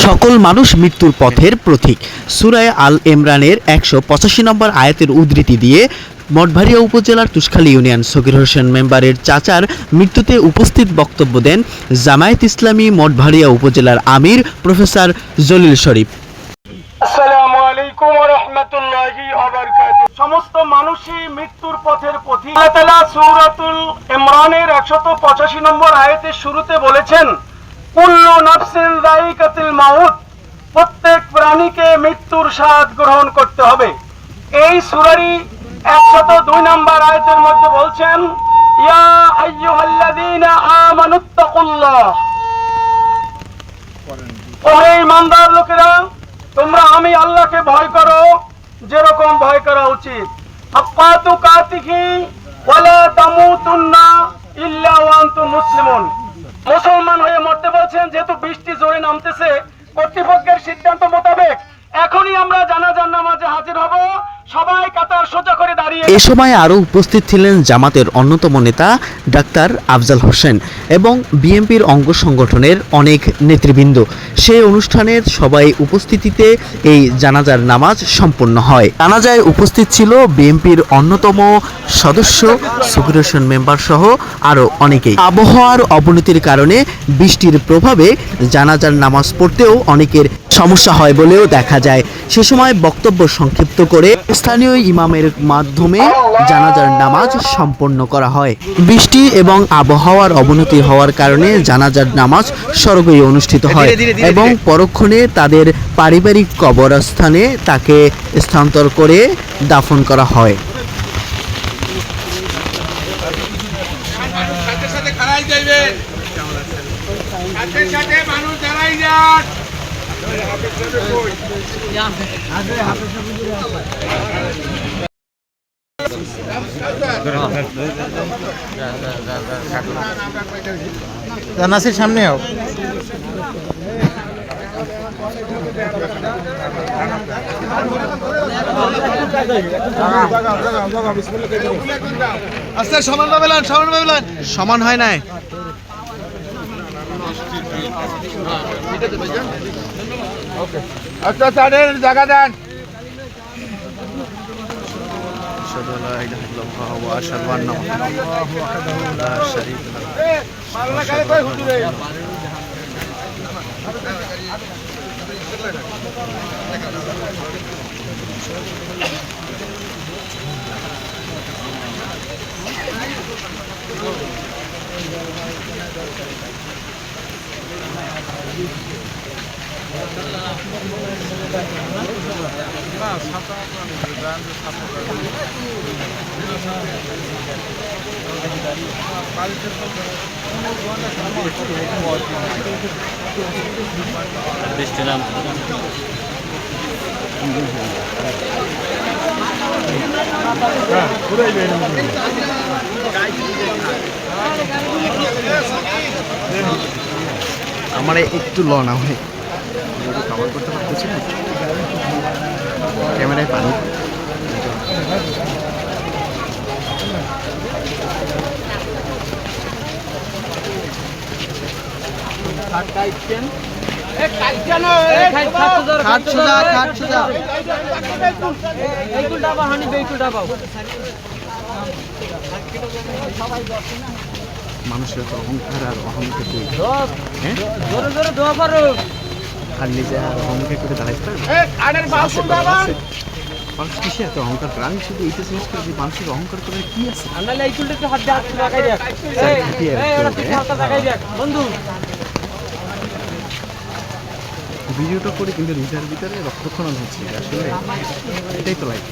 সকল মানুষ মৃত্যুর পথের প্রতীক। সূরা আল ইমরানের ১৮৫ নম্বর আয়াতের উদ্ধৃতি দিয়ে মঠবাড়িয়া উপজেলার তুষখালী ইউনিয়ন সগীর হোসেন মেম্বারের চাচার মৃত্যুতে উপস্থিত বক্তব্য দেন জামায়াত ইসলামী মঠবাড়িয়া উপজেলার আমির প্রফেসর জলিল শরীফ। আসসালামু আলাইকুম ওয়া রাহমাতুল্লাহি ওয়া বারাকাতুহু। সমস্ত মানুষই মৃত্যুর পথের পথিক। আল্লাহ তাআলা সূরাতুল ইমরানের ১৮৫ নম্বর আয়াতের শুরুতে বলেছেন, কুল্লু নাফসিন যায়িকাতুল মাউত, প্রত্যেক প্রাণীকে মৃত্যুর স্বাদ গ্রহণ করতে হবে। এই সূরারই ১০২ নম্বর আয়াতের মধ্যে বলছেন, ইয়া আইয়ুহাল্লাযীনা আমানুত্তাকুল্লাহ, ও ঈমানদার লোকেরা, তোমরা আমি আল্লাহকে ভয় করো যেরকম ভয় করা উচিত। হাক্কা তুকাতিহি ওয়ালা তামুতুন্না ইল্লা ওয়া আনতুম মুসলিমুন। মুসলমান হয়ে মরতে বলছেন, যেহেতু বৃষ্টি জোরে নামতেছে, কর্তৃপক্ষের সিদ্ধান্ত মোতাবেক এখনই আমরা জানাজার নামাজে হাজির হব। সবাই কাতার সোজা করে দাঁড়িয়ে। এ সময় আরও উপস্থিত ছিলেন জামাতের অন্যতম নেতা ডাক্তার আফজাল হোসেন এবং বিএনপির অঙ্গ সংগঠনের অনেক নেতৃবৃন্দ। সেই অনুষ্ঠানের সবাই উপস্থিতিতে এই জানাজার নামাজ সম্পন্ন হয়। জানাজায় উপস্থিত ছিল বিএনপির অন্যতম সদস্য সগীর হোসেন মেম্বার সহ আরও অনেকেই। আবহাওয়ার অবনতির কারণে বৃষ্টির প্রভাবে জানাজার নামাজ পড়তেও অনেকের সমস্যা হয় বলেও দেখা যায়। সে সময় বক্তব্য সংক্ষিপ্ত করে স্থানীয় ইমামের মাধ্যমে জানাজার নামাজ সম্পন্ন করা হয়। বৃষ্টি এবং আবহাওয়ার অবনতি হওয়ার কারণে জানাজার নামাজ সড়কেই অনুষ্ঠিত হয় এবং পরক্ষণে তাদের পারিবারিক কবরস্থানে তাকে স্থানান্তর করে দাফন করা হয়। নাসির সামনে হোক। আস্তে সমান ভাবে লান, সমান ভাবে লান। সমান হয় নাই। আচ্ছা তাদের জায়গা দেন। আমার একটু ল না হয়, কভার করতে পারতেছি না, ক্যামেরায় পানি। মানুষের তো অহংকার আর অহংকার আর নিজে আর অহংকার করে দাঁড়াইতে মানুষ কিসে এত অহংকার করে? আমি শুধু এইটা জিনিস করি যে মানুষের অহংকার করে কি আছে। ভিডিওটা করে কিন্তু নিজের ভিতরে রক্তক্ষরণ হচ্ছে, আসলে এটাই তো লাইফ।